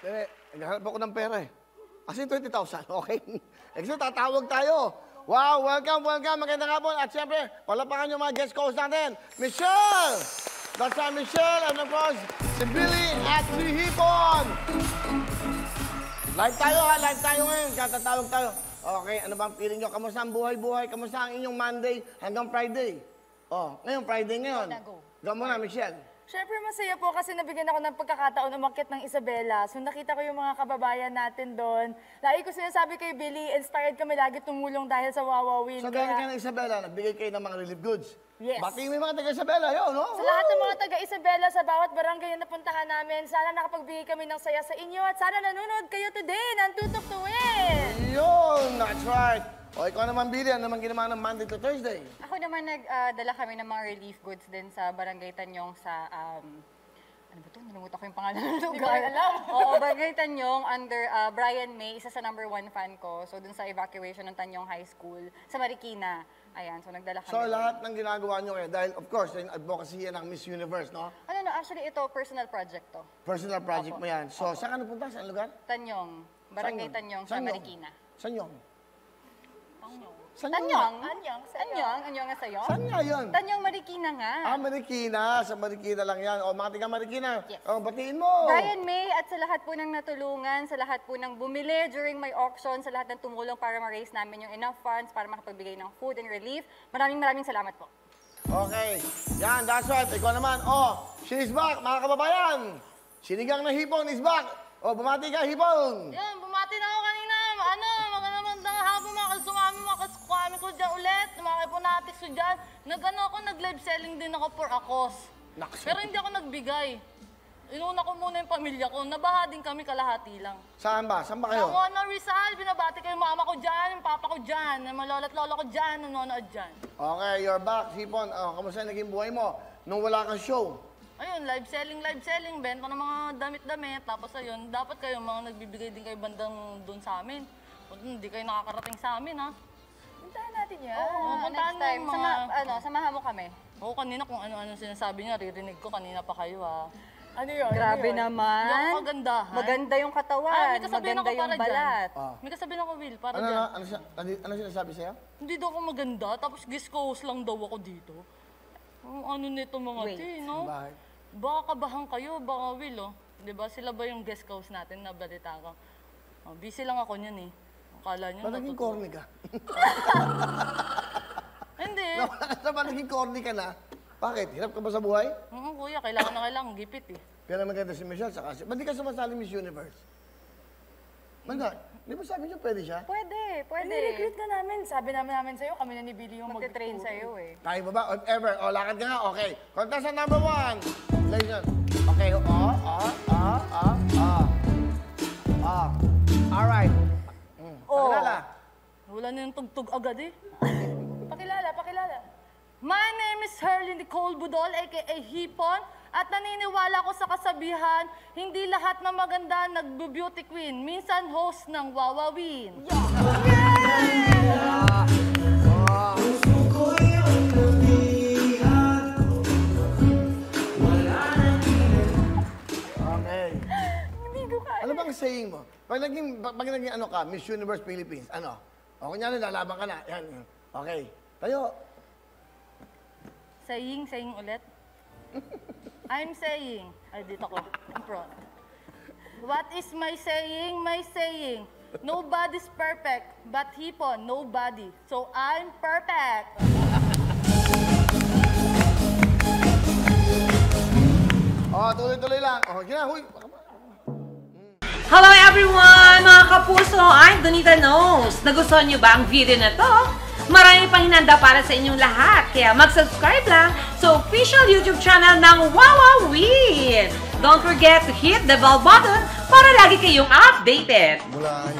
Naghahanap ako ng pera eh. Kasi 20,000, okay? So, tatawag tayo. Wow, welcome, welcome. Magandang hapon. At siyempre, palapakan yung mga guest host natin. Michelle! That's Michelle. And of course, si Billy at si Hipon. Live tayo ha, live tayo ngayon. Katatawag tayo. Okay, ano bang feeling nyo? Kamusta ang buhay-buhay? Kamusta ang inyong Monday hanggang Friday? Oh, ngayon, Friday ngayon. Go muna, Michelle. Siyempre masaya po kasi nabigyan ako ng pagkakataon umakyat ng Isabela. So nakita ko yung mga kababayan natin doon. Lagi ko sinasabi kay Billy, inspired kami lagi tumulong dahil sa Wawawin. So galing kayo ng Isabela, nagbigay kayo ng mga relief goods? Yes. Batiin mo yung mga taga-Isabela, yun, no? Sa lahat ng mga taga-Isabela, sa bawat barangay na napuntahan namin, sana nakapagbigay kami ng saya sa inyo at sana nanonood kayo today ng Tutok to Win! Yun, that's right. O, ikaw naman, Billy, ano naman ginawa ng Monday to Thursday? Ako naman, nagdala kami ng mga relief goods din sa Barangay Tanyong sa, ano ba ito? Nalimutan ko yung pangalan ng lugar. Hindi ko alam. Oo, Barangay Tanyong under Brian May, isa sa #1 fan ko. So, dun sa evacuation ng Tanyong High School, sa Marikina. Ayan, so nagdala kami. So, lahat ng ginagawa nyo ngayon, dahil of course, yung advocacy yan ng Miss Universe, no? Ano, actually, ito, personal project to. Personal project mo yan. So, saan ka napunta? Saan lugar? Tanyong. Barangay Tanyong sa Marikina. Saan yun? Tanyong? Anyong nga sa'yo? Saan nga yun? Tanyong, Marikina nga. Ah, Marikina. Sa Marikina lang yan. O, mga tiga Marikina. Yes. O, batiin mo. Brian May at sa lahat po ng natulungan, sa lahat po ng bumili during my auction, sa lahat ng tumulong para ma-raise namin yung enough funds para makapagbigay ng food and relief. Maraming salamat po. Okay. Yan, that's right. Ikaw naman. Oh, she's back, mga kababayan. Sinigang na Hipon is back. O, bumati ka, Hipon. Yan, bumati na ako kanina. Magandang hapon mga kasumami, mga kasukwami ko dyan ulit. Mga kapunatik ko dyan. Nag-live selling din ako for a cause. Pero hindi ako nagbigay. Inuna ko muna yung pamilya ko. Nabaha din kami kalahati lang. Saan ba? Saan ba kayo? Ako na Rizal, binabati ko yung mama ko dyan, yung papa ko dyan, yung mga lolo at lolo ko dyan, nanonood dyan. Okay, you're back, Hipon. Oh, kamusta naging buhay mo nung wala kang show? Ayun, live selling, benta ng mga damit-damit. Tapos ayun, dapat kayo mga nagbibigay din kayo bandang doon sa amin. Hindi kayo nakakarating sa amin, ha? Puntahan natin yan. Oo, puntahan next time. mo mga... Samahan mo kami. Oo, kanina kung ano-ano sinasabi niya, ririnig ko kanina pa kayo, ha? Ano yun? Grabe naman. Hindi ako magandahan. Maganda yung katawan. May kasabihin ako para balat. Ah. May kasabihin ako, Will, para Ano, dyan. ano sinasabi sa'yo? Hindi daw ako maganda, tapos guest host lang daw ako dito. Ano nito mga no? Bakit? Baka kabahan kayo, baka Will, oh. Diba, sila ba yung guest host natin na balita ko? Oh, busy lang ako niyan, eh. Akala niyo Naging corny ka? Hindi. Naman naging corny ka na? Bakit? Hirap ka ba sa buhay? Oo, kuya, kailangan gipit, eh. Kaya maganda si Michelle, saka ba't di ka sumasali Miss Universe? Manda, di ba sabi niyo pwede siya? Pwede. Ni-recruit na namin. Sabi namin sa'yo, kami na ni Billy yung Magte-train sa'yo, eh. Kaya mo ba? If ever. O, lakad ka nga. Okay. Contestant number 1. Ladies. Okay. Alright. Pakilala. Wala na yung tugtog agad, eh. Pakilala. My name is Herly Nicole Budol, aka Hipon, at naniniwala ko sa kasabihan, hindi lahat na maganda nagbo-beauty queen. Minsan host ng Wawawin. Okay. Hindi ko kaya. Ano bang saying mo? Pag naging ano ka, Miss Universe Philippines, ano? O, kunyari, lalaban ka na. Yan. Okay. Tayo. Saying ulit. I'm saying. Ay, dito ko. In front. What is my saying? My saying. Nobody's perfect, but Hipon, nobody. So I'm perfect. Oh, tuloy-tuloy lang. Oh, huy. Hello everyone! Mga kapuso, I'm Donita Knows. Nagustuhan niyo ba ang video na to? Marami pang hinanda para sa inyong lahat. Kaya mag-subscribe lang sa official YouTube channel ng Wawawin. Don't forget to hit the bell button para lagi kayong updated. Mula